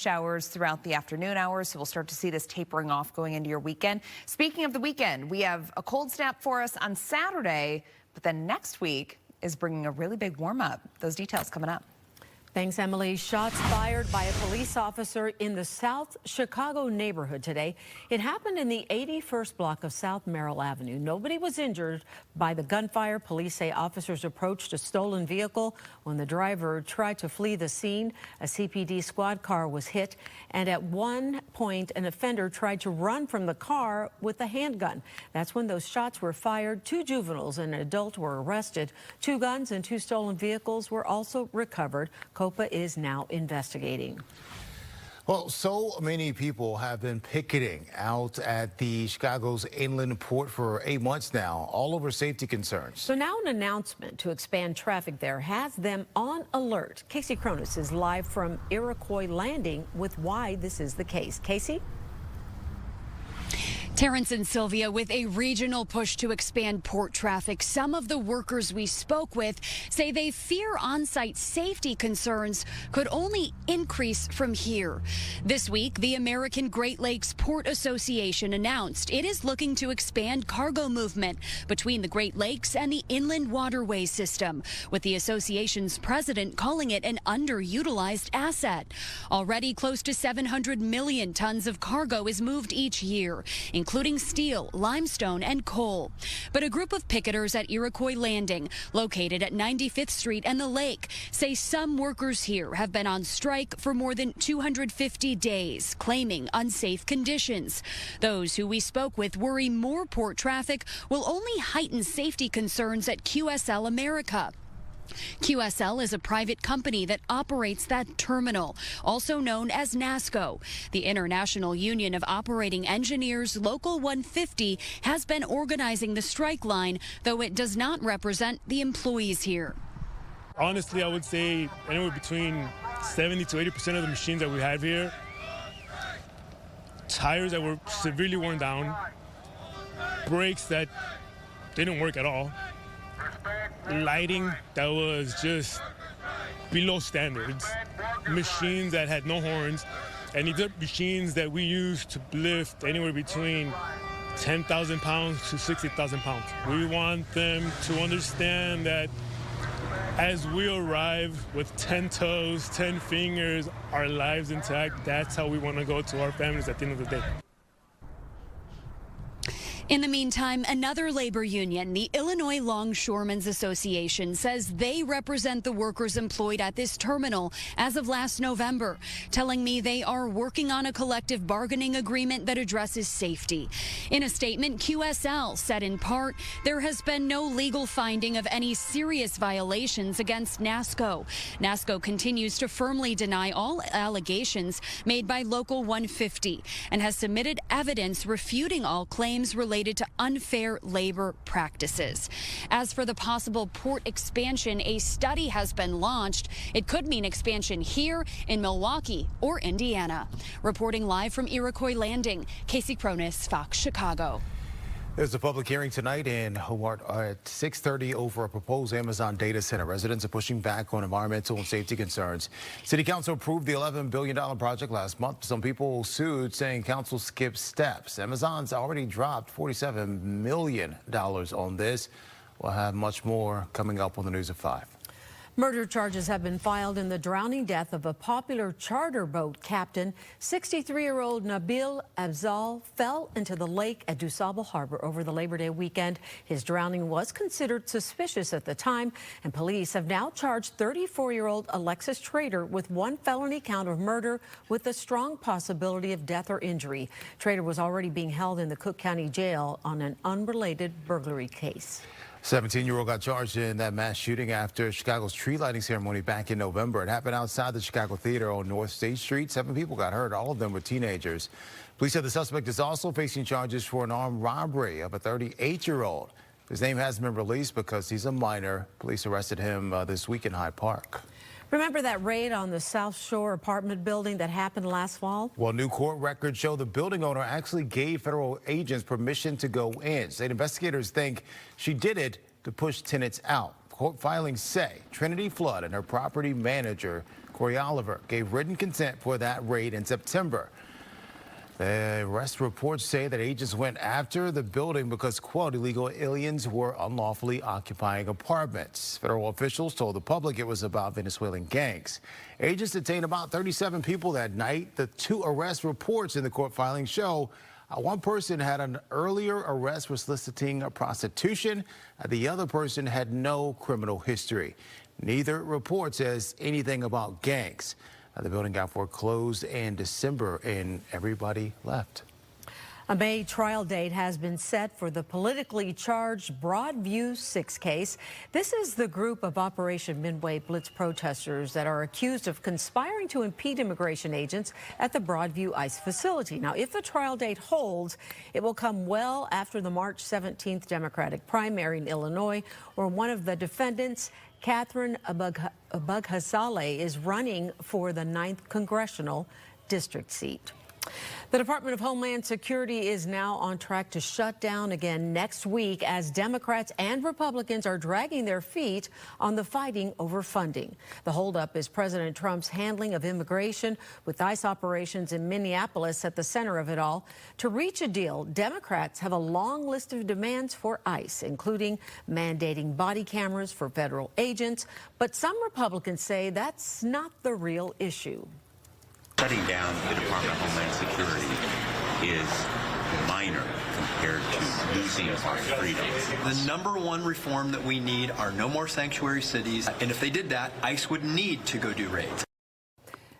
showers throughout the afternoon hours, so we'll start to see this tapering off going into your weekend. Speaking of the weekend, we have a cold snap for us on Saturday, but then next week is bringing a really big warm-up. Those details coming up. Thanks, Emily. Shots fired by a police officer in the South Chicago neighborhood today. It happened in the 81st block of South Merrill Avenue. Nobody was injured by the gunfire. Police say officers approached a stolen vehicle when the driver tried to flee the scene. A CPD squad car was hit, and at one point, an offender tried to run from the car with a handgun. That's when those shots were fired. 2 juveniles and an adult were arrested. 2 guns and 2 stolen vehicles were also recovered. COPA is now investigating. Well, so many people have been picketing out at the Chicago's inland port for 8 months now, all over safety concerns. So now an announcement to expand traffic there has them on alert. Casey Cronus is live from Iroquois Landing with why this is the case. Casey? Terrence and Sylvia, with a regional push to expand port traffic, some of the workers we spoke with say they fear on-site safety concerns could only increase from here. This week, the American Great Lakes Port Association announced it is looking to expand cargo movement between the Great Lakes and the inland waterway system, with the association's president calling it an underutilized asset. Already close to 700 million tons of cargo is moved each year, including steel, limestone, and coal. But a group of picketers at Iroquois Landing, located at 95th Street and the lake, say some workers here have been on strike for more than 250 days, claiming unsafe conditions. Those who we spoke with worry more port traffic will only heighten safety concerns at QSL America. QSL is a private company that operates that terminal, also known as NASCO. The International Union of Operating Engineers Local 150 has been organizing the strike line, though it does not represent the employees here. Honestly, I would say anywhere between 70 to 80% of the machines that we have here, tires that were severely worn down, brakes that didn't work at all, lighting that was just below standards, machines that had no horns, and these are machines that we use to lift anywhere between 10,000 pounds to 60,000 pounds. We want them to understand that as we arrive with 10 toes, 10 fingers, our lives intact, that's how we want to go to our families at the end of the day. In the meantime, another labor union, the Illinois Longshoremen's Association, says they represent the workers employed at this terminal as of last November, telling me they are working on a collective bargaining agreement that addresses safety. In a statement, QSL said in part, there has been no legal finding of any serious violations against NASCO. NASCO continues to firmly deny all allegations made by Local 150 and has submitted evidence refuting all claims related to unfair labor practices. As for the possible port expansion, a study has been launched. It could mean expansion here in Milwaukee or Indiana. Reporting live from Iroquois Landing, Casey Cronus, Fox Chicago. There's a public hearing tonight in Howard at 6:30 over a proposed Amazon data center. Residents are pushing back on environmental and safety concerns. City Council approved the $11 billion project last month. Some people sued, saying council skipped steps. Amazon's already dropped $47 million on this. We'll have much more coming up on the News at 5. Murder charges have been filed in the drowning death of a popular charter boat captain. 63-year-old Nabil Abzal fell into the lake at DuSable Harbor over the Labor Day weekend. His drowning was considered suspicious at the time, and police have now charged 34-year-old Alexis Trader with 1 felony count of murder with a strong possibility of death or injury. Trader was already being held in the Cook County Jail on an unrelated burglary case. 17-year-old got charged in that mass shooting after Chicago's tree lighting ceremony back in November. It happened outside the Chicago Theater on North State Street. 7 people got hurt. All of them were teenagers. Police said the suspect is also facing charges for an armed robbery of a 38-year-old. His name hasn't been released because he's a minor. Police arrested him this week in Hyde Park. Remember that raid on the South Shore apartment building that happened last fall? Well, new court records show the building owner actually gave federal agents permission to go in. State investigators think she did it to push tenants out. Court filings say Trinity Flood and her property manager, Corey Oliver, gave written consent for that raid in September. The arrest reports say that agents went after the building because, quote, illegal aliens were unlawfully occupying apartments. Federal officials told the public it was about Venezuelan gangs. Agents detained about 37 people that night. The 2 arrest reports in the court filing show one person had an earlier arrest for soliciting prostitution. The other person had no criminal history. Neither report says anything about gangs. The building got foreclosed in December and everybody left. A May trial date has been set for the politically charged Broadview 6 case. This is the group of Operation Midway Blitz protesters that are accused of conspiring to impede immigration agents at the Broadview ICE facility. Now, if the trial date holds, it will come well after the March 17th Democratic primary in Illinois, where one of the defendants, Catherine Abughazaleh, is running for the 9th congressional district seat. The Department of Homeland Security is now on track to shut down again next week as Democrats and Republicans are dragging their feet on the fighting over funding. The holdup is President Trump's handling of immigration, with ICE operations in Minneapolis at the center of it all. To reach a deal, Democrats have a long list of demands for ICE, including mandating body cameras for federal agents. But some Republicans say that's not the real issue. Shutting down the Department of Homeland Security is minor compared to losing our freedoms. The number one reform that we need are no more sanctuary cities, and if they did that, ICE would need to go do raids.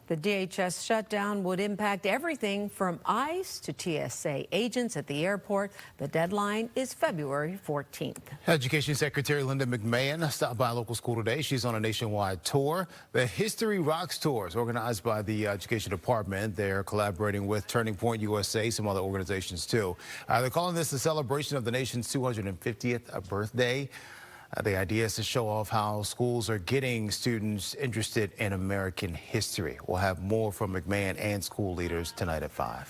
The DHS shutdown would impact everything from ICE to TSA agents at the airport. The deadline is February 14th. Education Secretary Linda McMahon stopped by a local school today. She's on a nationwide tour. The History Rocks tour is organized by the Education Department. They're collaborating with Turning Point USA, some other organizations too. They're calling this a celebration of the nation's 250th birthday. The idea is to show off how schools are getting students interested in American history. We'll have more from McMahon and school leaders tonight at 5.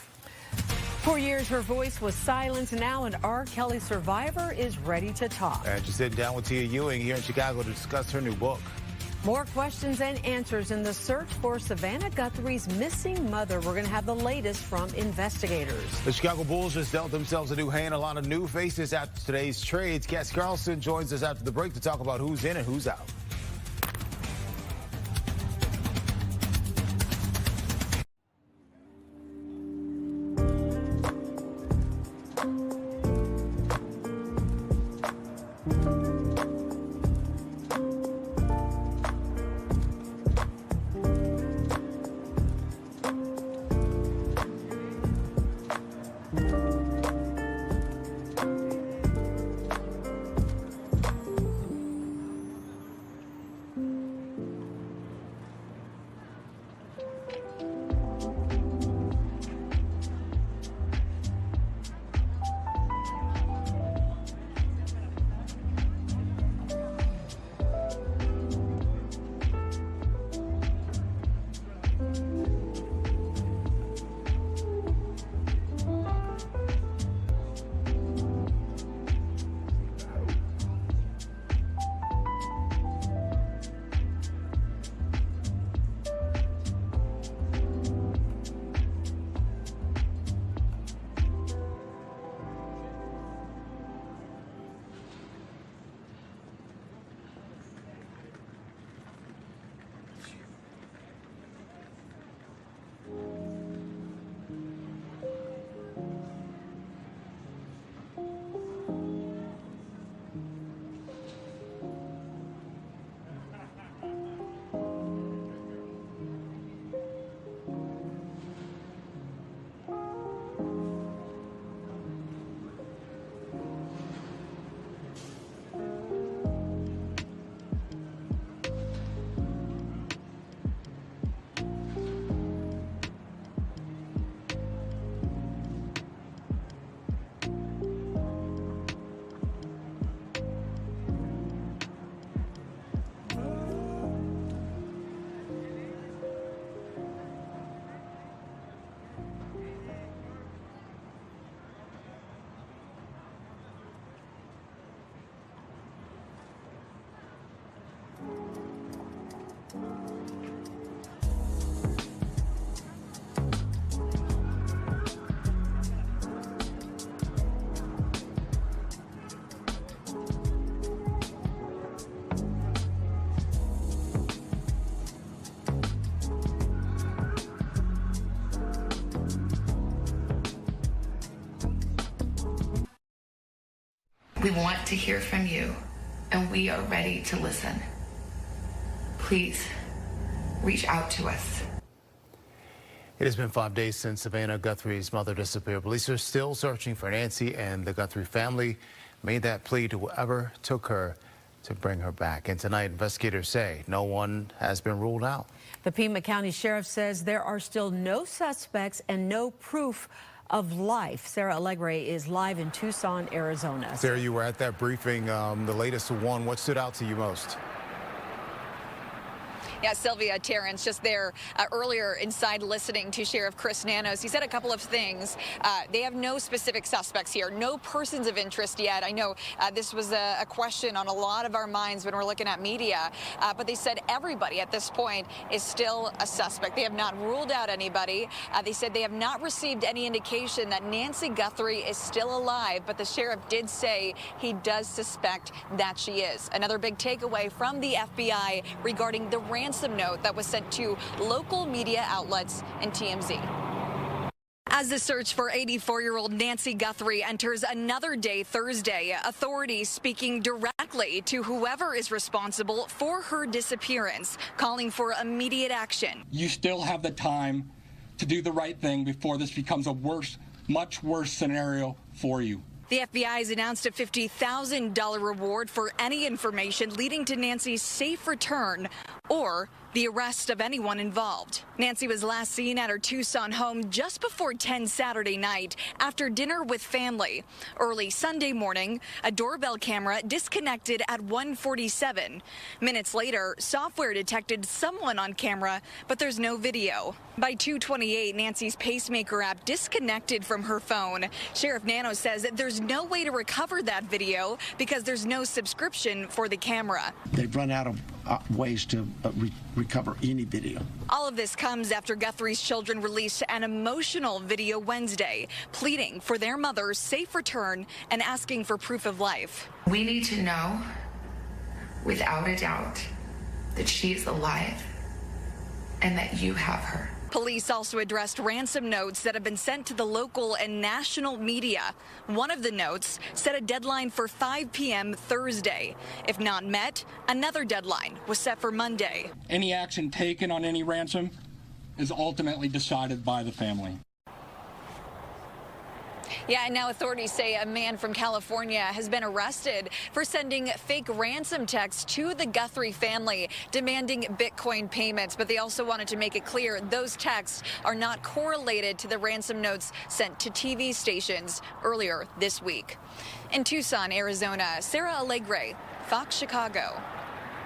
For years, her voice was silenced. Now an R. Kelly survivor is ready to talk. And she's sitting down with Tia Ewing here in Chicago to discuss her new book. More questions and answers in the search for Savannah Guthrie's missing mother. We're going to have the latest from investigators. The Chicago Bulls just dealt themselves a new hand. A lot of new faces after today's trades. Cass Carlson joins us after the break to talk about who's in and who's out. We want to hear from you, and we are ready to listen. Please reach out to us. It has been 5 days since Savannah Guthrie's mother disappeared. Police are still searching for Nancy, and the Guthrie family made that plea to whoever took her to bring her back. And tonight, investigators say no one has been ruled out. The Pima County Sheriff says there are still no suspects and no proof of life. Sarah Allegre is live in Tucson, Arizona. Sarah, you were at that briefing, the latest one. What stood out to you most? Yeah, Sylvia, Terrence, just there earlier inside listening to Sheriff Chris Nanos. He said a couple of things. They have no specific suspects here, no persons of interest yet. I know this was a question on a lot of our minds when we're looking at media, but they said everybody at this point is still a suspect. They have not ruled out anybody. They said they have not received any indication that Nancy Guthrie is still alive, but the sheriff did say he does suspect that she is. Another big takeaway from the FBI regarding the ransom note that was sent to local media outlets and TMZ. As the search for 84-year-old Nancy Guthrie enters another day Thursday, authorities speaking directly to whoever is responsible for her disappearance, calling for immediate action. You still have the time to do the right thing before this becomes a much worse scenario for you. The FBI has announced a $50,000 reward for any information leading to Nancy's safe return or the arrest of anyone involved. Nancy was last seen at her Tucson home just before 10 Saturday night after dinner with family. Early Sunday morning, a doorbell camera disconnected at 1:47. Minutes later, software detected someone on camera, but there's no video. By 2:28, Nancy's pacemaker app disconnected from her phone. Sheriff Nanos says that there's no way to recover that video because there's no subscription for the camera. They've run out of ways to recover any video. All of this comes after Guthrie's children released an emotional video Wednesday, pleading for their mother's safe return and asking for proof of life. We need to know, without a doubt, that she is alive and that you have her. Police also addressed ransom notes that have been sent to the local and national media. One of the notes set a deadline for 5 p.m. Thursday. If not met, another deadline was set for Monday. Any action taken on any ransom is ultimately decided by the family. Yeah, and now authorities say a man from California has been arrested for sending fake ransom texts to the Guthrie family demanding Bitcoin payments. But they also wanted to make it clear those texts are not correlated to the ransom notes sent to TV stations earlier this week. In Tucson, Arizona, Sarah Allegre, Fox Chicago.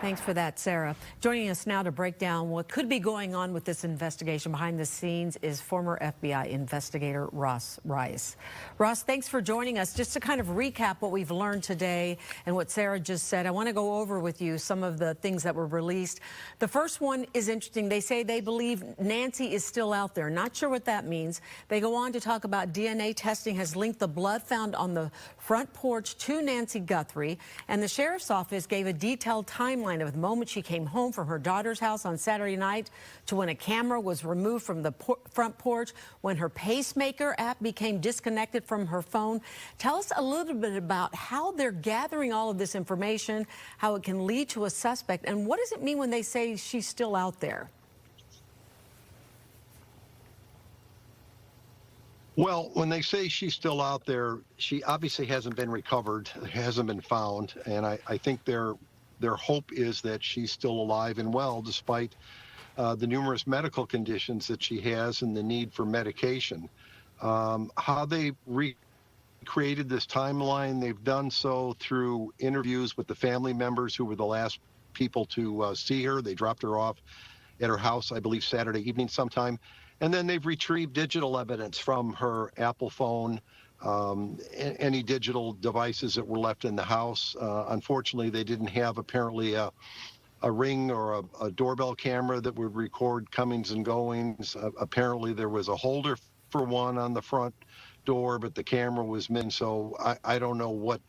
Thanks for that, Sarah. Joining us now to break down what could be going on with this investigation behind the scenes is former FBI investigator Ross Rice. Ross, thanks for joining us. Just to kind of recap what we've learned today and what Sarah just said, I want to go over with you some of the things that were released. The first one is interesting. They say they believe Nancy is still out there. Not sure what that means. They go on to talk about DNA testing has linked the blood found on the front porch to Nancy Guthrie, and the sheriff's office gave a detailed timeline of the moment she came home from her daughter's house on Saturday night to when a camera was removed from the front porch, when her pacemaker app became disconnected from her phone. Tell us a little bit about how they're gathering all of this information, how it can lead to a suspect, and what does it mean when they say she's still out there? Well, when they say she's still out there, she obviously hasn't been recovered, hasn't been found, and I think their hope is that she's still alive and well, despite the numerous medical conditions that she has and the need for medication. How they recreated this timeline, they've done so through interviews with the family members who were the last people to see her. They dropped her off at her house, I believe, Saturday evening sometime. And then they've retrieved digital evidence from her Apple phone, any digital devices that were left in the house. Unfortunately, they didn't have apparently a Ring or a doorbell camera that would record comings and goings. Apparently, there was a holder for one on the front door, but the camera was missing. So I don't know what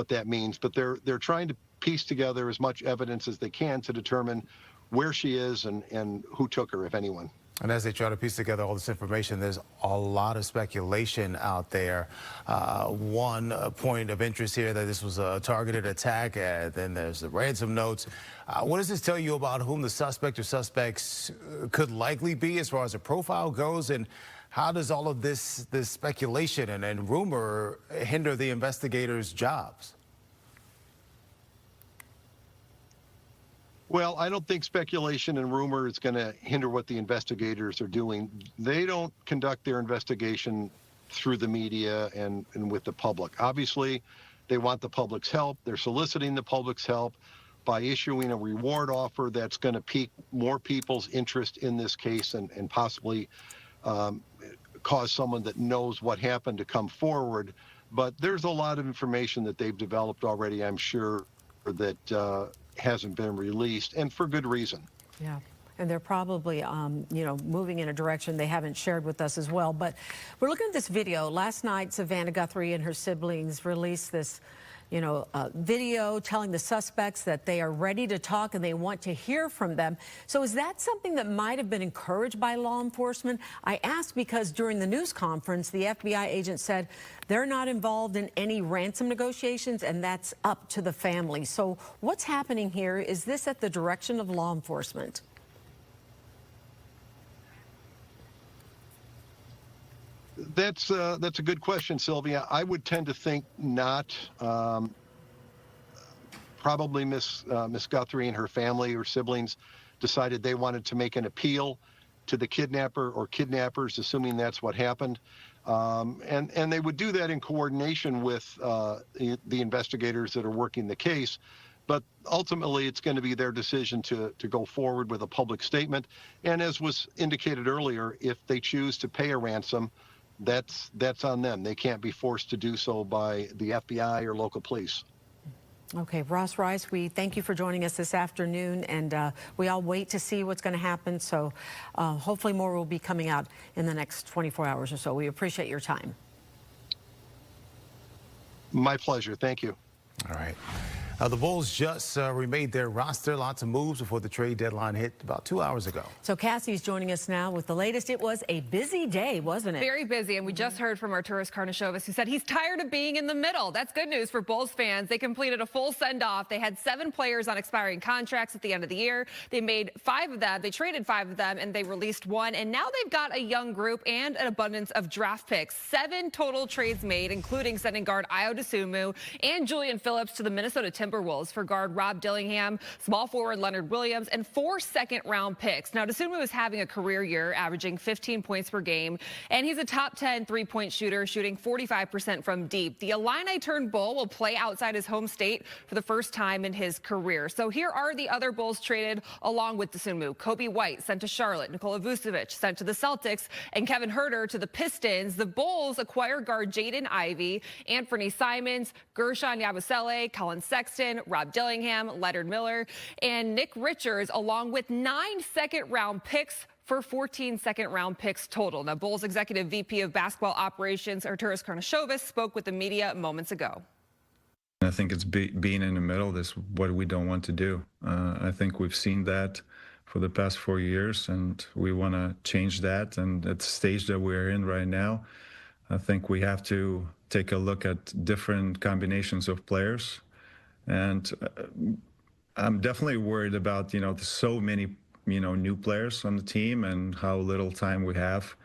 that means. But they're trying to piece together as much evidence as they can to determine where she is and who took her, if anyone. And as they try to piece together all this information, there's a lot of speculation out there. One point of interest here that this was a targeted attack, and then there's the ransom notes. What does this tell you about whom the suspect or suspects could likely be as far as a profile goes? And how does all of this speculation and rumor hinder the investigators' jobs? Well, I don't think speculation and rumor is going to hinder what the investigators are doing. They don't conduct their investigation through the media and with the public. Obviously, they want the public's help. They're soliciting the public's help by issuing a reward offer that's going to pique more people's interest in this case and possibly cause someone that knows what happened to come forward. But there's a lot of information that they've developed already, I'm sure, that hasn't been released, and for good reason. Yeah. And they're probably, you know, moving in a direction they haven't shared with us as well. But we're looking at this video. Last night, Savannah Guthrie and her siblings released this, you know, video telling the suspects that they are ready to talk and they want to hear from them. So is that something that might have been encouraged by law enforcement? I asked because during the news conference, the FBI agent said they're not involved in any ransom negotiations, and that's up to the family. So what's happening here? Is this at the direction of law enforcement? That's a good question, Sylvia. I would tend to think not. Probably Miss Guthrie and her family or siblings decided they wanted to make an appeal to the kidnapper or kidnappers, assuming that's what happened. And they would do that in coordination with the investigators that are working the case. But ultimately, it's going to be their decision to go forward with a public statement. And as was indicated earlier, if they choose to pay a ransom, that's on them. They can't be forced to do so by the FBI or local police. Okay, Ross Rice, we thank you for joining us this afternoon, and we all wait to see what's going to happen. So hopefully more will be coming out in the next 24 hours or so. We appreciate your time. My pleasure. Thank you. All right. The Bulls just remade their roster. Lots of moves before the trade deadline hit about 2 hours ago. So Cassie's joining us now with the latest. It was a busy day, wasn't it? Very busy, and we just heard from Arturas Karnisovas, who said he's tired of being in the middle. That's good news for Bulls fans. They completed a full send-off. They had 7 players on expiring contracts at the end of the year. They made 5 of them. They traded 5 of them, and they released 1. And now they've got a young group and an abundance of draft picks. 7 total trades made, including sending guard Ayo Dosunmu and Julian Phillips to the Minnesota Timberwolves for guard Rob Dillingham, small forward Leonard Williams, and 4 second-round picks. Now, Dosunmu is having a career year, averaging 15 points per game, and he's a top 10 three-point shooter, shooting 45% from deep. The Illini-turned-Bull will play outside his home state for the first time in his career. So here are the other Bulls traded along with Dosunmu. Kobe White sent to Charlotte, Nikola Vucevic sent to the Celtics, and Kevin Huerter to the Pistons. The Bulls acquire guard Jaden Ivey, Anthony Simons, Gershon Yabusele, Colin Sexton, Rob Dillingham, Leonard Miller, and Nick Richards, along with 9 second-round picks for 14 second-round picks total. Now, Bulls Executive VP of Basketball Operations, Arturas Karnisovas, spoke with the media moments ago. I think it's being in the middle is what we don't want to do. I think we've seen that for the past 4 years, and we want to change that. And at the stage that we're in right now, I think we have to take a look at different combinations of players. And I'm definitely worried about, so many, new players on the team and how little time we have,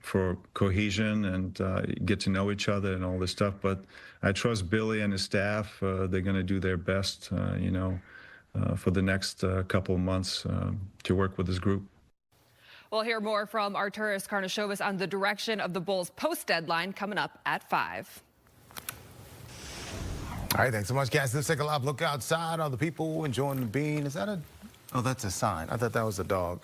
for cohesion and get to know each other and all this stuff. But I trust Billy and his staff. They're going to do their best, for the next couple of months to work with this group. We'll hear more from Arturas Karnisovas on the direction of the Bulls post-deadline coming up at 5. All right, thanks so much, guys. Let's take a live look outside. Are the people enjoying the bean? Is that a... Oh, that's a sign. I thought that was a dog.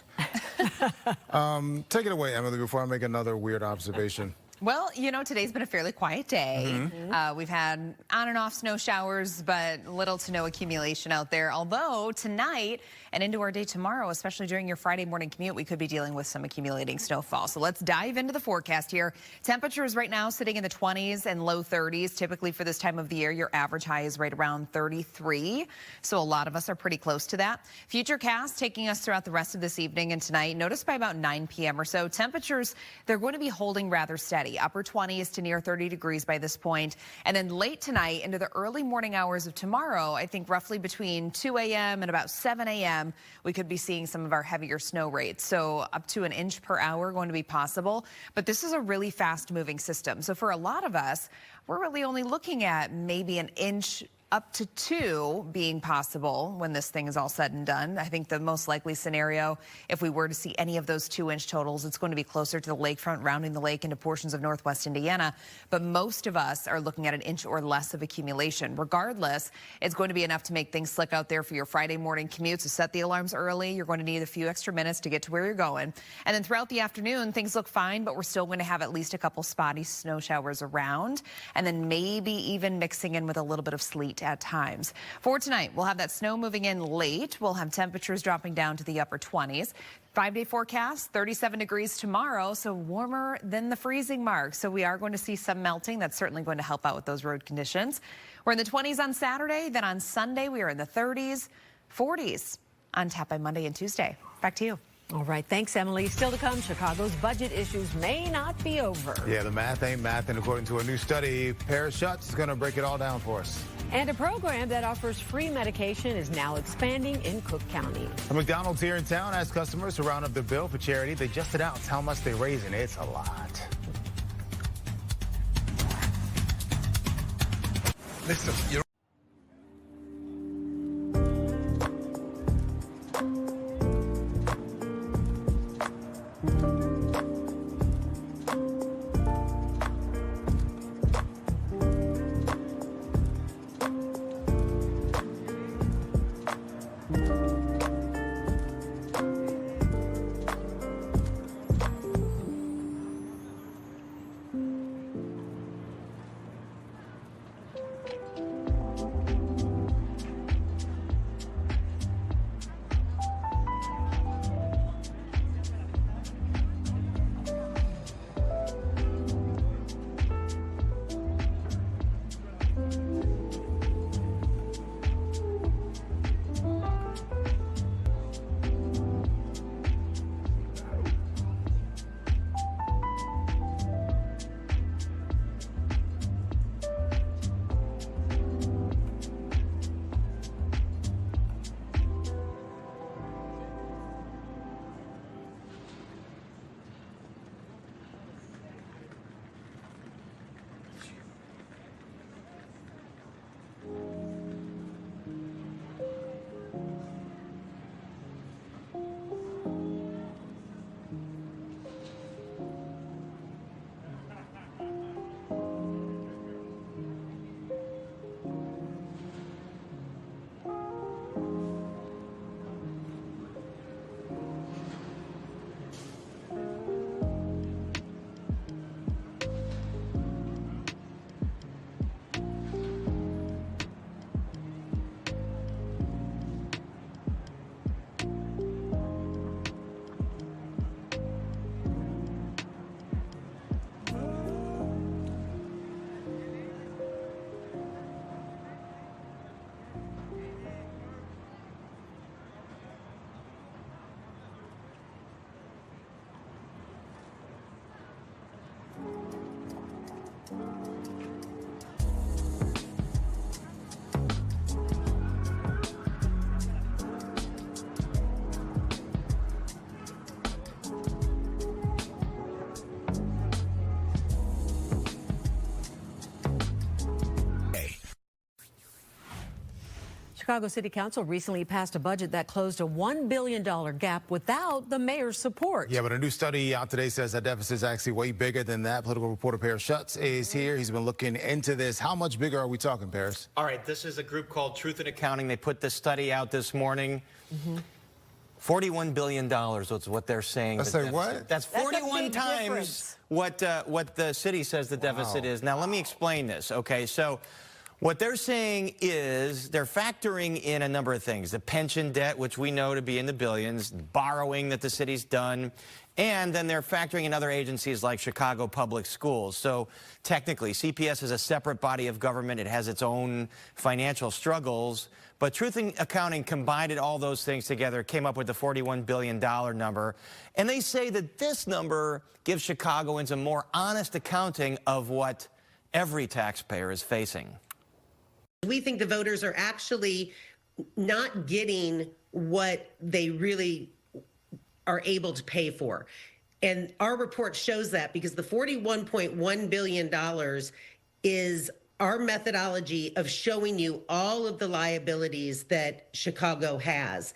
Take it away, Emily, before I make another weird observation. Well, you know, today's been a fairly quiet day. We've had on and off snow showers, but little to no accumulation out there. Although tonight and into our day tomorrow, especially during your Friday morning commute, we could be dealing with some accumulating snowfall. So let's dive into the forecast here. Temperatures right now sitting in the 20s and low 30s. Typically for this time of the year, your average high is right around 33. So a lot of us are pretty close to that. Futurecast taking us throughout the rest of this evening and tonight. Notice by about 9 p.m. or so, temperatures, they're going to be holding rather steady. Upper 20s to near 30 degrees by this point. And then late tonight into the early morning hours of tomorrow, I think roughly between 2 a.m. and about 7 a.m., we could be seeing some of our heavier snow rates. So up to an inch per hour going to be possible. But this is a really fast moving system. So for a lot of us, we're really only looking at maybe an inch up to 2 being possible when this thing is all said and done. I think the most likely scenario, if we were to see any of those 2-inch totals, it's going to be closer to the lakefront, rounding the lake into portions of northwest Indiana. But most of us are looking at an inch or less of accumulation. Regardless, it's going to be enough to make things slick out there for your Friday morning commute. So set the alarms early. You're going to need a few extra minutes to get to where you're going. And then throughout the afternoon, things look fine, but we're still going to have at least a couple spotty snow showers around. And then maybe even mixing in with a little bit of sleet at times. For tonight, we'll have that snow moving in late. We'll have temperatures dropping down to the upper 20s. 5-day forecast, 37 degrees tomorrow, so warmer than the freezing mark. So we are going to see some melting. That's certainly going to help out with those road conditions. We're in the 20s on Saturday. Then on Sunday, we are in the 30s, 40s on tap by Monday and Tuesday. Back to you. All right, thanks, Emily. Still to come, Chicago's budget issues may not be over. Yeah, the math ain't math, and according to a new study, Paris Schutz is going to break it all down for us. And a program that offers free medication is now expanding in Cook County. A McDonald's here in town asked customers to round up their bill for charity. They just announced how much they raise, and it's a lot. Listen, you're Chicago City Council recently passed a budget that closed a $1 billion gap without the mayor's support. Yeah, but a new study out today says that deficit is actually way bigger than that. Political reporter Paris Schutz is here. He's been looking into this. How much bigger are we talking, Paris? All right, this is a group called Truth in Accounting. They put this study out this morning. $41 billion, that's what they're saying. Let's say what? That's 41 times what the city says the deficit is. Now, let me explain this, okay? So what they're saying is they're factoring in a number of things. The pension debt, which we know to be in the billions, borrowing that the city's done, and then they're factoring in other agencies like Chicago Public Schools. So technically, CPS is a separate body of government. It has its own financial struggles. But Truth in Accounting combined all those things together, came up with the $41 billion number. And they say that this number gives Chicagoans a more honest accounting of what every taxpayer is facing. We think the voters are actually not getting what they really are able to pay for. And our report shows that, because the $41.1 billion is our methodology of showing you all of the liabilities that Chicago has.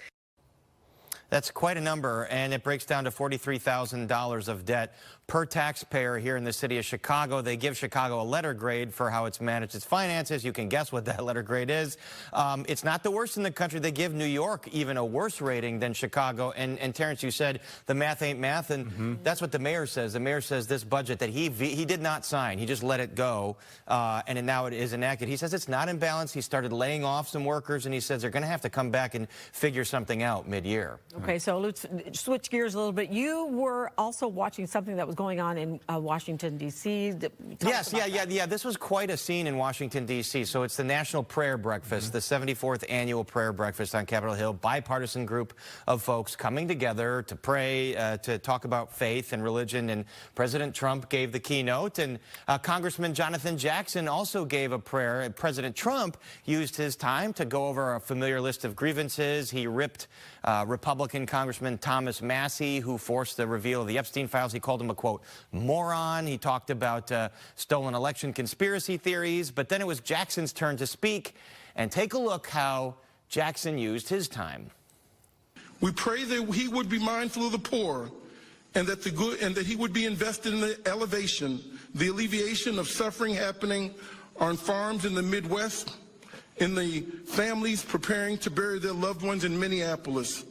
That's quite a number, and it breaks down to $43,000 of debt per taxpayer here in the city of Chicago. They give Chicago a letter grade for how it's managed its finances. You can guess what that letter grade is. It's not the worst in the country. They give New York even a worse rating than Chicago. And Terrence, you said the math ain't math, and that's what the mayor says. The mayor says this budget that he did not sign. He just let it go, and now it is enacted. He says it's not in balance. He started laying off some workers, and he says they're going to have to come back and figure something out mid-year. Okay, so let's switch gears a little bit. You were also watching something that was going on in Washington, D.C. Yes, yeah. This was quite a scene in Washington, D.C. So it's the National Prayer Breakfast, the 74th annual prayer breakfast on Capitol Hill. Bipartisan group of folks coming together to pray, to talk about faith and religion. And President Trump gave the keynote. And Congressman Jonathan Jackson also gave a prayer. President Trump used his time to go over a familiar list of grievances. He ripped Republican Congressman Thomas Massie, who forced the reveal of the Epstein files. He called him a, quote, moron. He talked about stolen election conspiracy theories. But then it was Jackson's turn to speak. And take a look how Jackson used his time. We pray that he would be mindful of the poor, and that he would be invested in the alleviation of suffering happening on farms in the Midwest, in the families preparing to bury their loved ones in Minneapolis.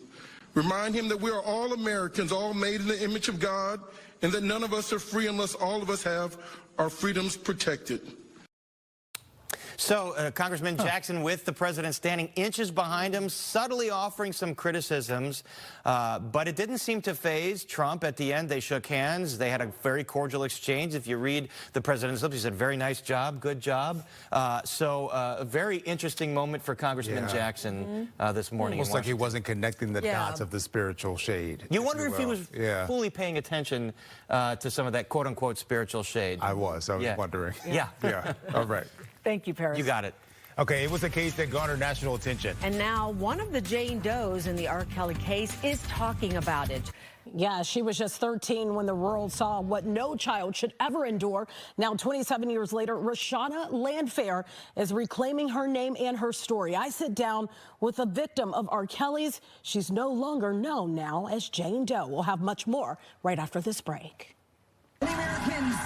Remind him that we are all Americans, all made in the image of God, and that none of us are free unless all of us have our freedoms protected. So Congressman Jackson, with the president standing inches behind him, subtly offering some criticisms, but it didn't seem to faze Trump. At the end, they shook hands. They had a very cordial exchange. If you read the president's lips, he said, very nice job, good job. So a very interesting moment for Congressman Jackson this morning. Almost like he wasn't connecting the dots of the spiritual shade. You wonder if he was fully paying attention to some of that quote-unquote spiritual shade. I was wondering. Yeah. All right. Thank you, Paris. You got it. Okay, it was a case that garnered national attention. And now one of the Jane Does in the R. Kelly case is talking about it. Yeah, she was just 13 when the world saw what no child should ever endure. Now, 27 years later, Rashana Landfair is reclaiming her name and her story. I sit down with a victim of R. Kelly's. She's no longer known now as Jane Doe. We'll have much more right after this break. Americans.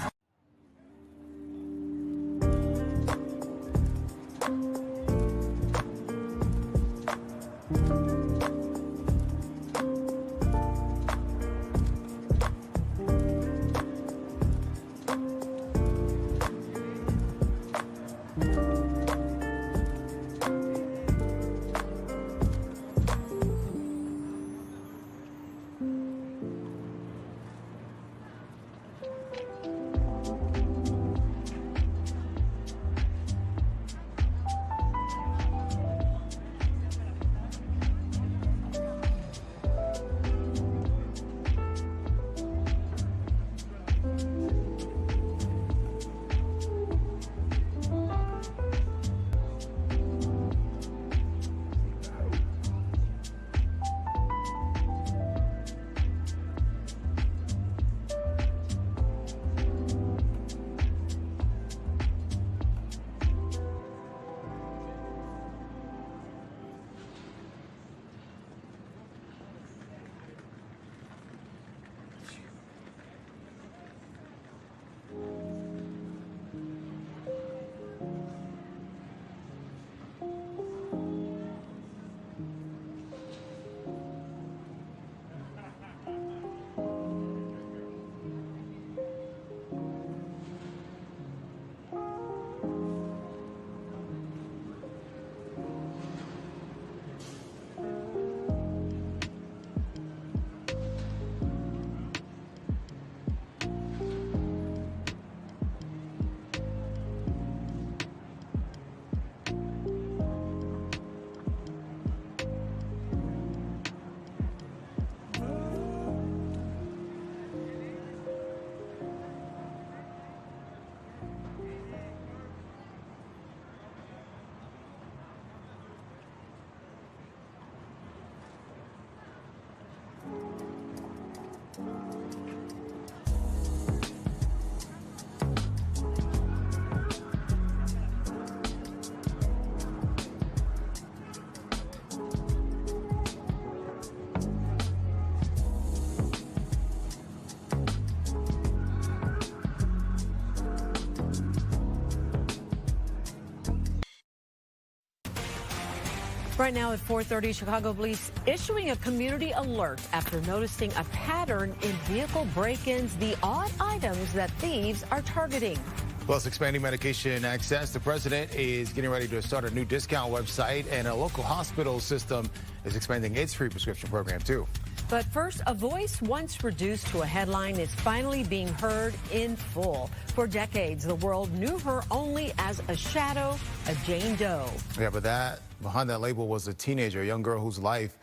Right now at 4:30, Chicago police issuing a community alert after noticing a pattern in vehicle break-ins, the odd items that thieves are targeting. Plus, expanding medication access. The president is getting ready to start a new discount website, and a local hospital system is expanding its free prescription program, too. But first, a voice once reduced to a headline is finally being heard in full. For decades, the world knew her only as a shadow, a Jane Doe. Yeah, but behind that label was a teenager, a young girl whose life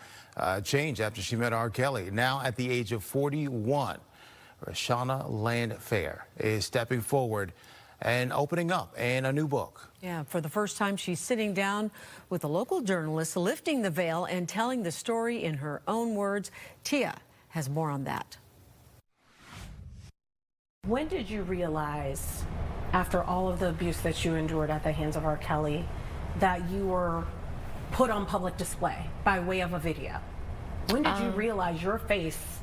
changed after she met R. Kelly. Now, at the age of 41, Chicagoland is stepping forward and opening up in a new book. Yeah, for the first time, she's sitting down with a local journalist, lifting the veil and telling the story in her own words. Tia has more on that. When did you realize, after all of the abuse that you endured at the hands of R. Kelly, that you were put on public display by way of a video? When did you realize your face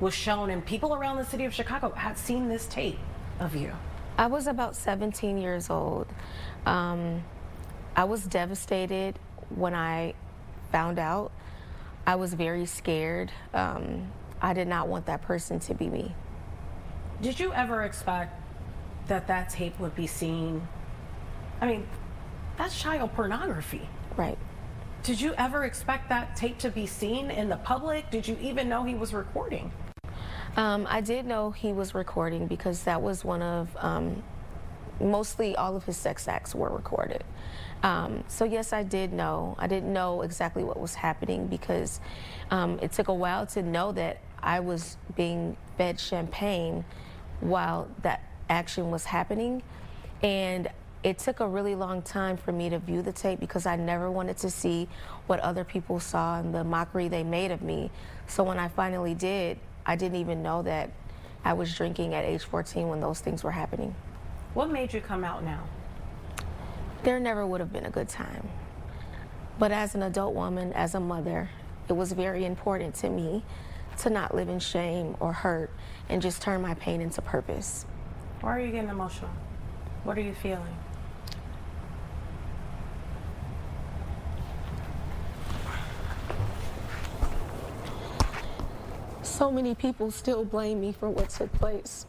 was shown and people around the city of Chicago had seen this tape of you? I was about 17 years old. I was devastated when I found out. I was very scared. I did not want that person to be me. Did you ever expect that that tape would be seen? I mean, that's child pornography. Right. Did you ever expect that tape to be seen in the public? Did you even know he was recording? I did know he was recording because that was one of, mostly all of his sex acts were recorded. So yes, I did know. I didn't know exactly what was happening because it took a while to know that I was being fed champagne while that action was happening. And it took a really long time for me to view the tape because I never wanted to see what other people saw and the mockery they made of me. So when I finally did, I didn't even know that I was drinking at age 14 when those things were happening. What made you come out now? There never would have been a good time. But as an adult woman, as a mother, it was very important to me to not live in shame or hurt and just turn my pain into purpose. Why are you getting emotional? What are you feeling? So many people still blame me for what took place.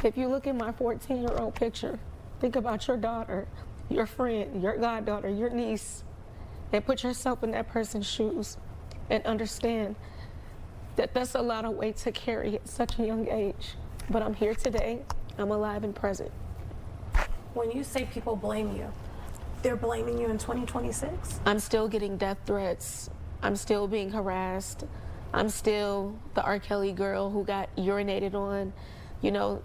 If you look at my 14-year-old picture, think about your daughter, your friend, your goddaughter, your niece, and put yourself in that person's shoes and understand that that's a lot of weight to carry at such a young age. But I'm here today, I'm alive and present. When you say people blame you, they're blaming you in 2026? I'm still getting death threats. I'm still being harassed. I'm still the R. Kelly girl who got urinated on. You know,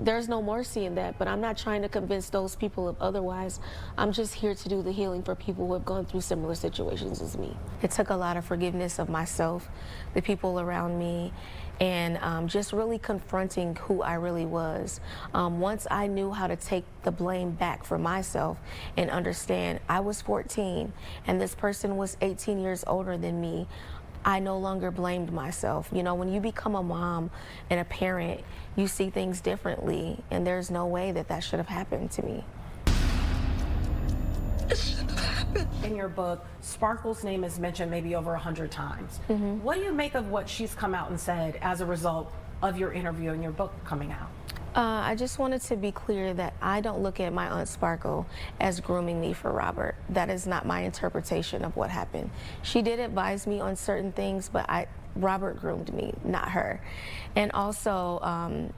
there's no mercy in that, but I'm not trying to convince those people of otherwise. I'm just here to do the healing for people who have gone through similar situations as me. It took a lot of forgiveness of myself, the people around me, and just really confronting who I really was. Once I knew how to take the blame back for myself and understand I was 14 and this person was 18 years older than me, I no longer blamed myself. You know, when you become a mom and a parent, you see things differently, and there's no way that that should have happened to me. It shouldn't have happened. In your book, Sparkle's name is mentioned maybe over 100 times. What do you make of what she's come out and said as a result of your interview and your book coming out? I just wanted to be clear that I don't look at my Aunt Sparkle as grooming me for Robert. That is not my interpretation of what happened. She did advise me on certain things, but Robert groomed me, not her. And also,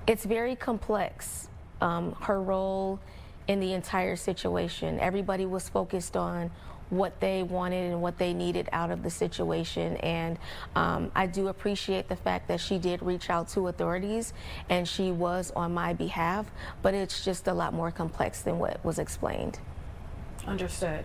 it's very complex, her role in the entire situation. Everybody was focused on what they wanted and what they needed out of the situation. And I do appreciate the fact that she did reach out to authorities and she was on my behalf, but it's just a lot more complex than what was explained. Understood.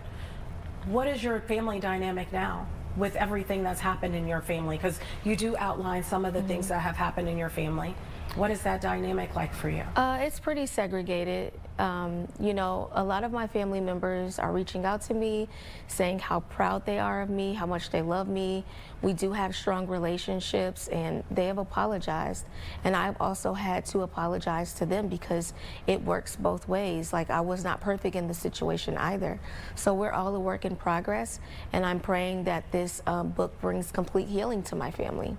What is your family dynamic now with everything that's happened in your family? Because you do outline some of the things that have happened in your family. What is that dynamic like for you? It's pretty segregated. You know, a lot of my family members are reaching out to me, saying how proud they are of me, how much they love me. We do have strong relationships, and they have apologized. And I've also had to apologize to them because it works both ways. Like, I was not perfect in the situation either. So we're all a work in progress, and I'm praying that this book brings complete healing to my family.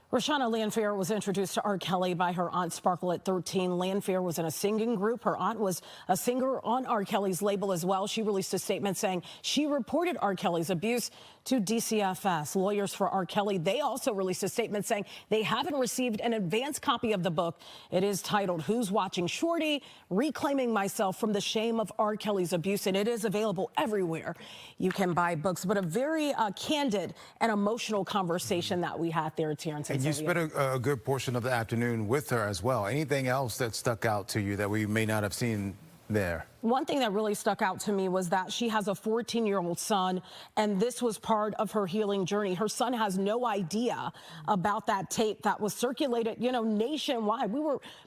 Roshana Landfair was introduced to R. Kelly by her aunt Sparkle at 13. Landfair was in a singing group. Her aunt was a singer on R. Kelly's label as well. She released a statement saying she reported R. Kelly's abuse to DCFS. Lawyers for R. Kelly, they also released a statement saying they haven't received an advance copy of the book. It is titled Who's Watching Shorty? Reclaiming Myself from the Shame of R. Kelly's Abuse, and it is available everywhere you can buy books. But a very candid and emotional conversation that we had there, Terrence. And you spent a good portion of the afternoon with her as well. Anything else that stuck out to you that we may not have seen there? One thing that really stuck out to me was that she has a 14-year-old son, and this was part of her healing journey. Her son has no idea about that tape that was circulated, you know, nationwide.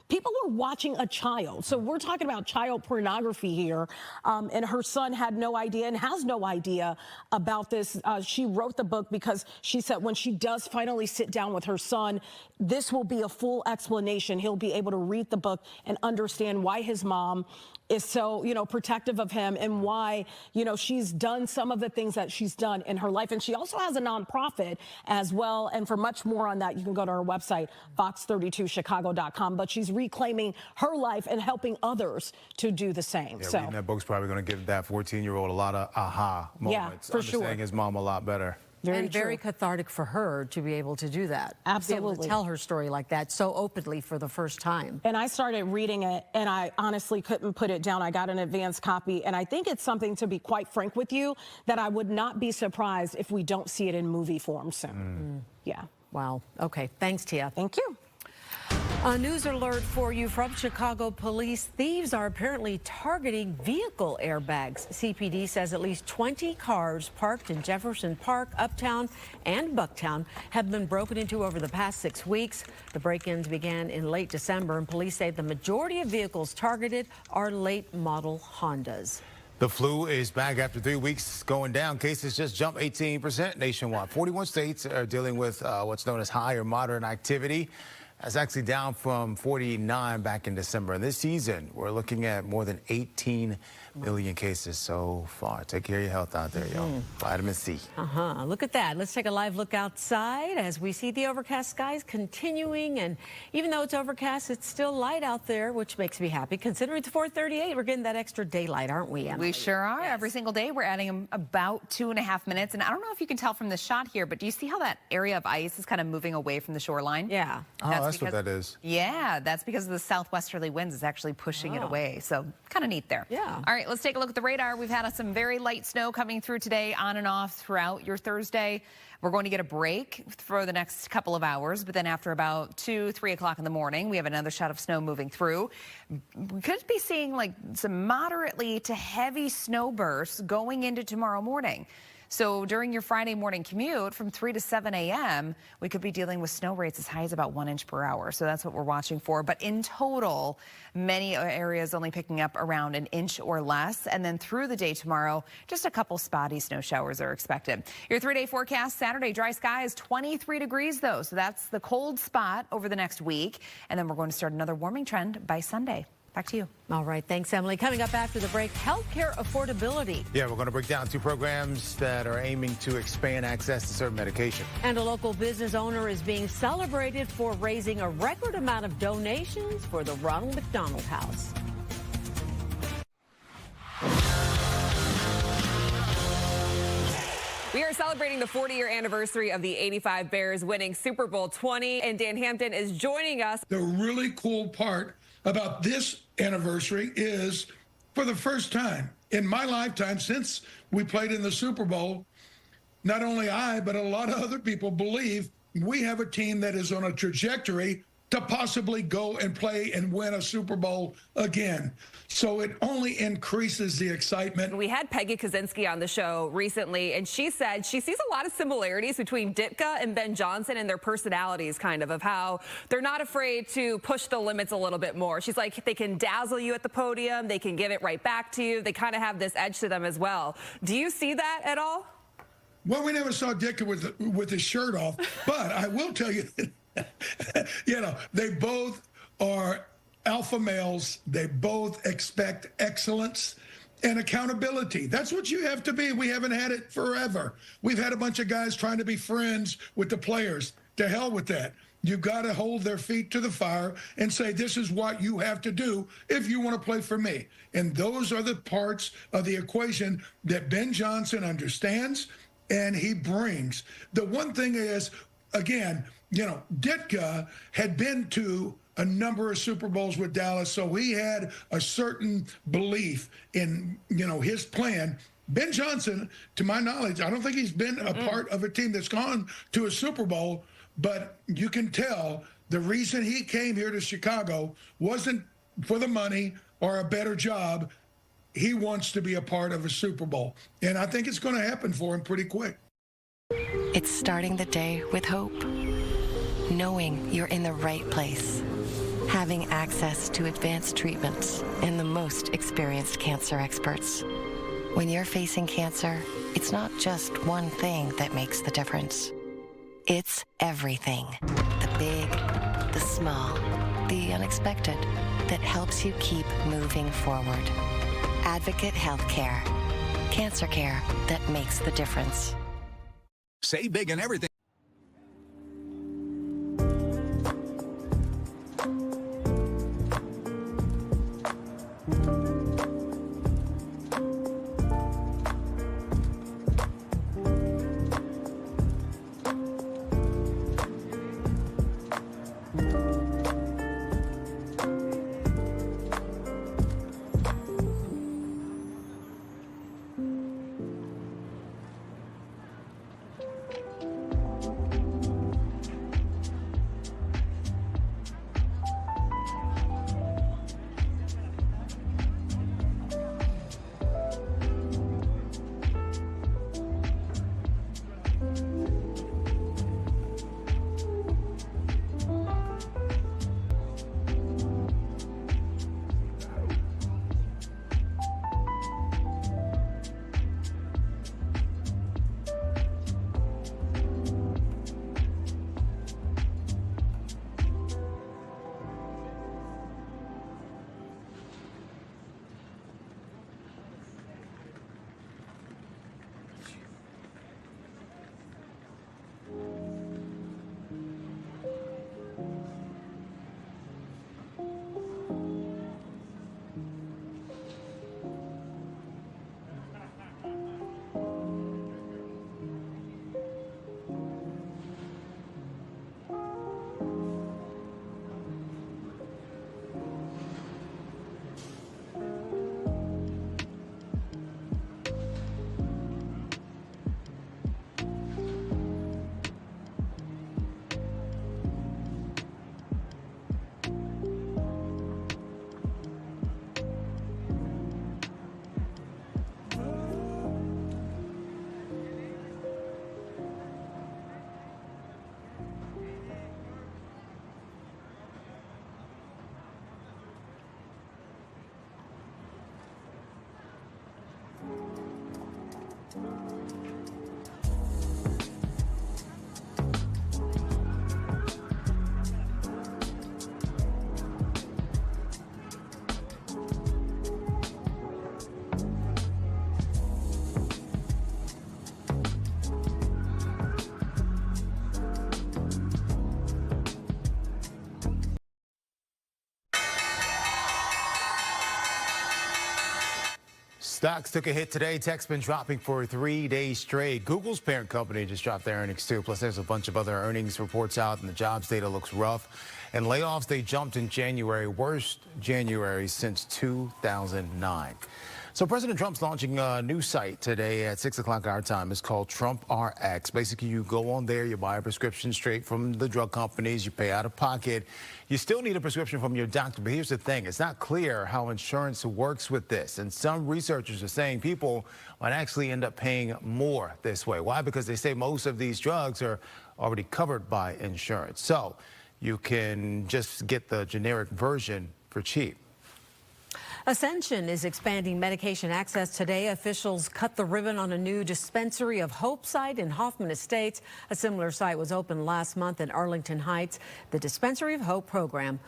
People were watching a child. So we're talking about child pornography here. And her son had no idea and has no idea about this. She wrote the book because she said when she does finally sit down with her son, this will be a full explanation. He'll be able to read the book and understand why his mom is so, you know, protective of him and why, you know, she's done some of the things that she's done in her life. And she also has a nonprofit as well. And for much more on that, you can go to her website, fox32chicago.com. But she's reclaiming her life and helping others to do the same. Yeah, so reading that book's probably going to give that 14-year-old a lot of aha moments. Yeah, for sure. Understanding his mom a lot better. Very cathartic for her to be able to do that. Absolutely. To be able to tell her story like that so openly for the first time. And I started reading it, and I honestly couldn't put it down. I got an advance copy, and I think it's something, to be quite frank with you, that I would not be surprised if we don't see it in movie form soon. Yeah. Wow. Okay. Thanks, Tia. Thank you. A news alert for you from Chicago police. Thieves are apparently targeting vehicle airbags. CPD says at least 20 cars parked in Jefferson Park, Uptown, and Bucktown have been broken into over the past 6 weeks. The break-ins began in late December, and police say the majority of vehicles targeted are late model Hondas. The flu is back after 3 weeks going down. Cases just jumped 18% nationwide. 41 states are dealing with what's known as high or moderate activity. That's actually down from 49 back in December. And this season, we're looking at more than 18 million cases so far. Take care of your health out there, y'all. Vitamin C. Look at that. Let's take a live look outside as we see the overcast skies continuing. And even though it's overcast, it's still light out there, which makes me happy. Considering it's 4:38, we're getting that extra daylight, aren't we, Emily? We sure are. Yes. Every single day, we're adding about 2.5 minutes. And I don't know if you can tell from the shot here, but do you see how that area of ice is kind of moving away from the shoreline? Yeah. That's what that is. Yeah, that's because of the southwesterly winds is actually pushing it away. So kind of neat there. Yeah. All right, let's take a look at the radar. We've had some very light snow coming through today, on and off throughout your Thursday. We're going to get a break for the next couple of hours, but then after about 2, 3 o'clock in the morning, we have another shot of snow moving through. We could be seeing like some moderately to heavy snow bursts going into tomorrow morning. So during your Friday morning commute from 3 to 7 a.m., we could be dealing with snow rates as high as about 1 inch per hour. So that's what we're watching for. But in total, many areas only picking up around 1 inch or less. And then through the day tomorrow, just a couple spotty snow showers are expected. Your 3-day forecast, Saturday, dry skies, 23 degrees though. So that's the cold spot over the next week. And then we're going to start another warming trend by Sunday. Back to you. All right. Thanks, Emily. Coming up after the break, healthcare affordability. Yeah, we're going to break down 2 programs that are aiming to expand access to certain medication. And a local business owner is being celebrated for raising a record amount of donations for the Ronald McDonald House. We are celebrating the 40-year anniversary of the '85 Bears winning Super Bowl 20, and Dan Hampton is joining us. The really cool part about this anniversary is, for the first time in my lifetime since we played in the Super Bowl, not only I, but a lot of other people believe we have a team that is on a trajectory to possibly go and play and win a Super Bowl again. So it only increases the excitement. We had Peggy Kaczynski on the show recently, and she said she sees a lot of similarities between Ditka and Ben Johnson and their personalities, kind of how they're not afraid to push the limits a little bit more. She's like, they can dazzle you at the podium. They can give it right back to you. They kind of have this edge to them as well. Do you see that at all? Well, we never saw Ditka with his shirt off, but I will tell you, they both are alpha males. They both expect excellence and accountability. That's what you have to be. We haven't had it forever. We've had a bunch of guys trying to be friends with the players. To hell with that. You've got to hold their feet to the fire and say, this is what you have to do if you want to play for me. And those are the parts of the equation that Ben Johnson understands and he brings. The one thing is, again, Ditka had been to a number of Super Bowls with Dallas, so he had a certain belief in, his plan. Ben Johnson, to my knowledge, I don't think he's been a part of a team that's gone to a Super Bowl, but you can tell the reason he came here to Chicago wasn't for the money or a better job. He wants to be a part of a Super Bowl, and I think it's going to happen for him pretty quick. It's starting the day with hope, knowing you're in the right place, having access to advanced treatments and the most experienced cancer experts. When you're facing cancer, it's not just one thing that makes the difference. It's everything, the big, the small, the unexpected, that helps you keep moving forward. Advocate Healthcare, cancer care that makes the difference. Save big and everything. Stocks took a hit today. Tech's been dropping for 3 days straight. Google's parent company just dropped their earnings too. Plus, there's a bunch of other earnings reports out, and the jobs data looks rough. And layoffs, they jumped in January, worst January since 2009. So President Trump's launching a new site today at 6 o'clock our time. It's called Trump RX. Basically, you go on there, you buy a prescription straight from the drug companies, you pay out of pocket. You still need a prescription from your doctor, but here's the thing. It's not clear how insurance works with this. And some researchers are saying people might actually end up paying more this way. Why? Because they say most of these drugs are already covered by insurance. So you can just get the generic version for cheap. Ascension is expanding medication access today. Officials cut the ribbon on a new dispensary of Hope site in Hoffman Estates. A similar site was opened last month in Arlington Heights. The Dispensary of Hope program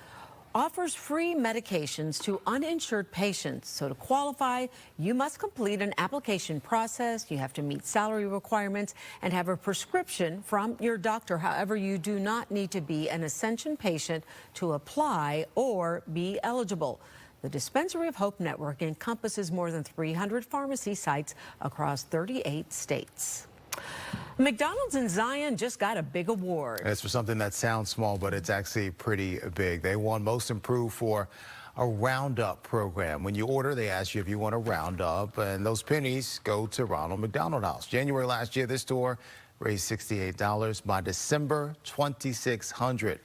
offers free medications to uninsured patients. So to qualify, you must complete an application process. You have to meet salary requirements and have a prescription from your doctor. However, you do not need to be an Ascension patient to apply or be eligible. The Dispensary of Hope network encompasses more than 300 pharmacy sites across 38 states. McDonald's in Zion just got a big award. It's for something that sounds small, but it's actually pretty big. They won Most Improved for a Roundup program. When you order, they ask you if you want a Roundup, and those pennies go to Ronald McDonald House. January last year, this store raised $68. By December, $2,600.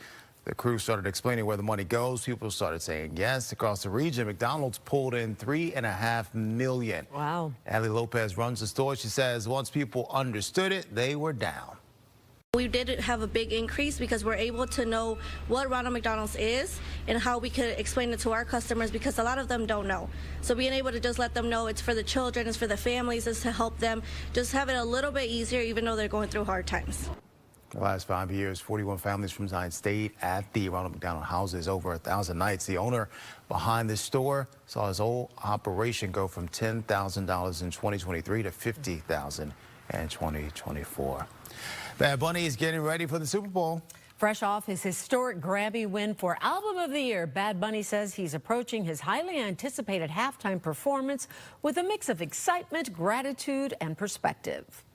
The crew started explaining where the money goes. People started saying yes. Across the region, McDonald's pulled in $3.5 million. Wow. Ali Lopez runs the store. She says once people understood it, they were down. We did have a big increase because we're able to know what Ronald McDonald's is and how we could explain it to our customers, because a lot of them don't know. So being able to just let them know it's for the children, it's for the families, is to help them just have it a little bit easier even though they're going through hard times. The last 5 years, 41 families from Zion stayed at the Ronald McDonald houses, over 1,000 nights. The owner behind this store saw his whole operation go from $10,000 in 2023 to $50,000 in 2024. Bad Bunny is getting ready for the Super Bowl. Fresh off his historic Grammy win for Album of the Year, Bad Bunny says he's approaching his highly anticipated halftime performance with a mix of excitement, gratitude, and perspective.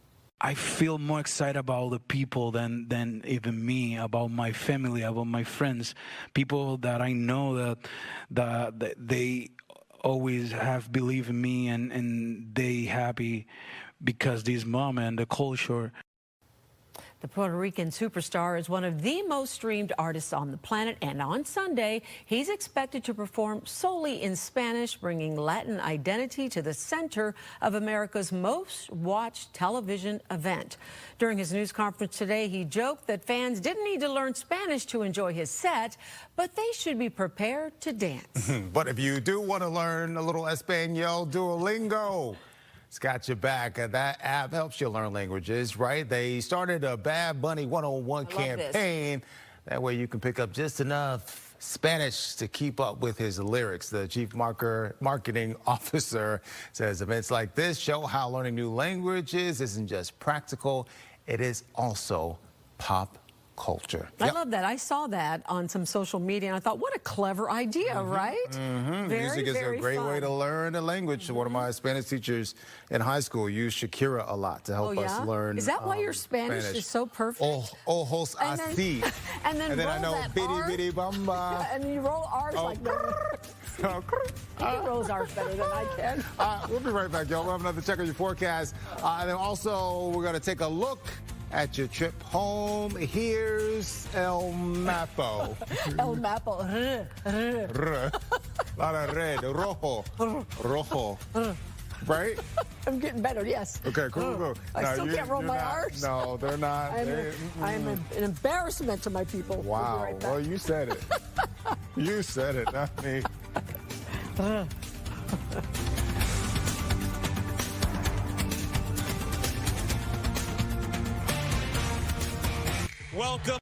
I feel more excited about the people than even me, about my family, about my friends, people that I know that they always have believed in me and they happy because this moment, the culture. The Puerto Rican superstar is one of the most streamed artists on the planet, and on Sunday, he's expected to perform solely in Spanish, bringing Latin identity to the center of America's most watched television event. During his news conference today, he joked that fans didn't need to learn Spanish to enjoy his set, but they should be prepared to dance. But if you do want to learn a little Espanol, Duolingo. It's got your back. That app helps you learn languages, right? They started a Bad Bunny 101 campaign. That way you can pick up just enough Spanish to keep up with his lyrics. The chief marketing officer says events like this show how learning new languages isn't just practical, it is also pop culture. I love that. I saw that on some social media and I thought, what a clever idea, right? Music is a great way to learn a language. One of my Spanish teachers in high school used Shakira a lot to help us learn. Is that why your Spanish is so perfect? Ojos así. And then I know bitty bitty bamba. And you roll R's like that. He rolls R's better than I can. We'll be right back, y'all. We'll have another check on your forecast. And then also, we're going to take a look at your trip home. Here's El Mapo. El Mapo. A lot of red. Rojo. Right? I'm getting better, yes. Okay, cool. I still can't roll my R's. No, they're not. I'm an embarrassment to my people. Wow. We'll Well, you said it. You said it, not me. Welcome.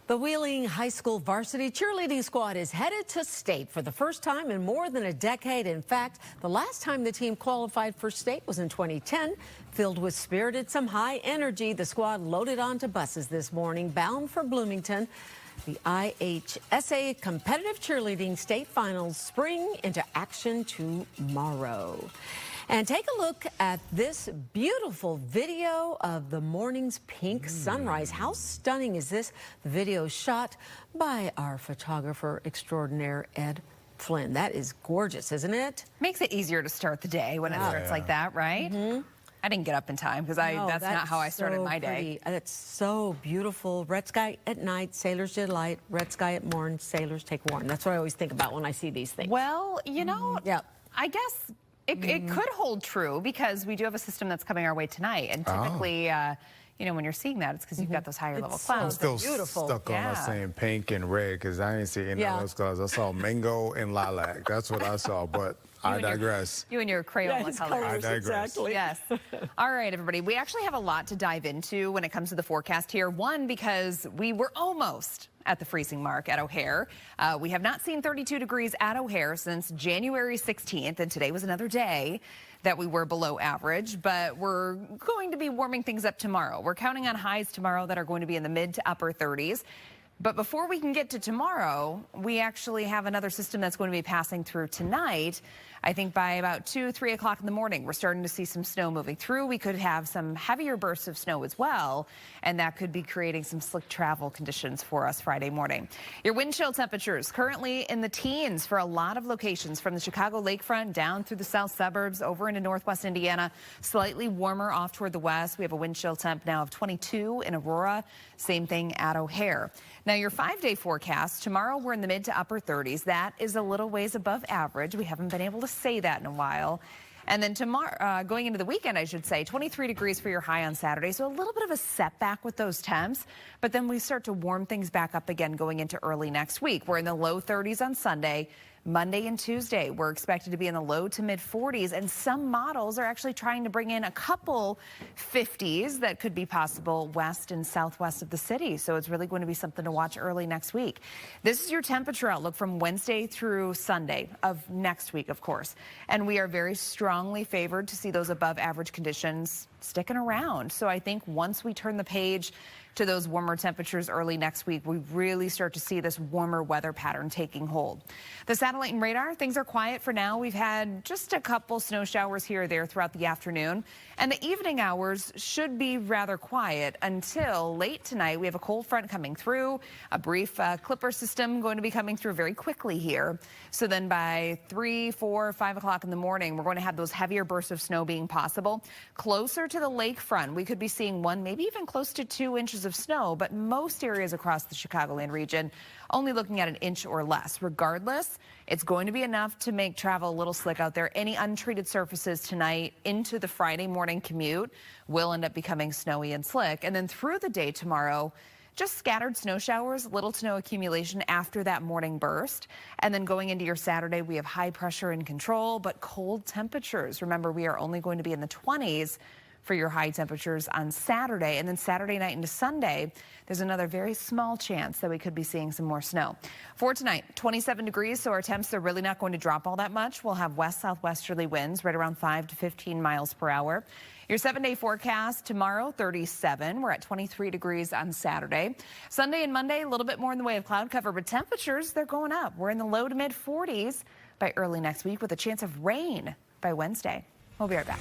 The Wheeling High School varsity cheerleading squad is headed to state for the first time in more than a decade. In fact, the last time the team qualified for state was in 2010. Filled with spirit and some high energy, the squad loaded onto buses this morning, bound for Bloomington. The IHSA competitive cheerleading state finals spring into action tomorrow. And take a look at this beautiful video of the morning's pink sunrise. How stunning is this? The video shot by our photographer extraordinaire, Ed Flynn. That is gorgeous, isn't it? Makes it easier to start the day when it starts like that, right? I didn't get up in time because that's not how I started my day. It's so beautiful. Red sky at night, sailors delight. Red sky at morn, sailors take warn. That's what I always think about when I see these things. Well, you know, I guess it could hold true because we do have a system that's coming our way tonight. And typically, you know, when you're seeing that, it's because you've got those higher level clouds. I'm still stuck on us saying pink and red because I didn't see any of those colors. I saw mango and lilac. That's what I saw, but I digress. You and your Crayola colors. I digress. Exactly. Yes. All right, everybody. We actually have a lot to dive into when it comes to the forecast here. One, because we were almost at the freezing mark at O'Hare. We have not seen 32 degrees at O'Hare since January 16th, and today was another day that we were below average, but we're going to be warming things up tomorrow. We're counting on highs tomorrow that are going to be in the mid to upper 30s. But before we can get to tomorrow, we actually have another system that's going to be passing through tonight. I think by about 2, 3 o'clock in the morning, we're starting to see some snow moving through. We could have some heavier bursts of snow as well, and that could be creating some slick travel conditions for us Friday morning. Your wind chill temperatures currently in the teens for a lot of locations from the Chicago lakefront down through the south suburbs over into northwest Indiana. Slightly warmer off toward the west. We have a wind chill temp now of 22 in Aurora. Same thing at O'Hare. Now, your 5-day forecast, tomorrow we're in the mid to upper 30s. That is a little ways above average. We haven't been able to say that in a while. And then tomorrow, going into the weekend, I should say, 23 degrees for your high on Saturday. So a little bit of a setback with those temps. But then we start to warm things back up again going into early next week. We're in the low 30s on Sunday. Monday and Tuesday, we're expected to be in the low to mid 40s, and some models are actually trying to bring in a couple 50s that could be possible west and southwest of the city. So it's really going to be something to watch early next week. This is your temperature outlook from Wednesday through Sunday of next week, of course. And we are very strongly favored to see those above average conditions sticking around. So I think once we turn the page to those warmer temperatures early next week, we really start to see this warmer weather pattern taking hold. The satellite and radar, things are quiet for now. We've had just a couple snow showers here or there throughout the afternoon, and the evening hours should be rather quiet until late tonight. We have a cold front coming through, a brief clipper system going to be coming through very quickly here. So then by 3, 4, 5 o'clock in the morning, we're going to have those heavier bursts of snow being possible. Closer to the lakefront, we could be seeing 1, maybe even close to 2 inches of snow, but most areas across the Chicagoland region only looking at 1 inch or less. Regardless, it's going to be enough to make travel a little slick out there. Any untreated surfaces tonight into the Friday morning commute will end up becoming snowy and slick. And then through the day tomorrow, just scattered snow showers, little to no accumulation after that morning burst. And then going into your Saturday, we have high pressure in control, but cold temperatures. Remember, we are only going to be in the 20s for your high temperatures on Saturday. And then Saturday night into Sunday, there's another very small chance that we could be seeing some more snow. For tonight, 27 degrees, so our temps are really not going to drop all that much. We'll have west-southwesterly winds right around 5 to 15 miles per hour. Your 7-day forecast tomorrow, 37. We're at 23 degrees on Saturday. Sunday and Monday, a little bit more in the way of cloud cover, but temperatures, they're going up. We're in the low to mid 40s by early next week with a chance of rain by Wednesday. We'll be right back.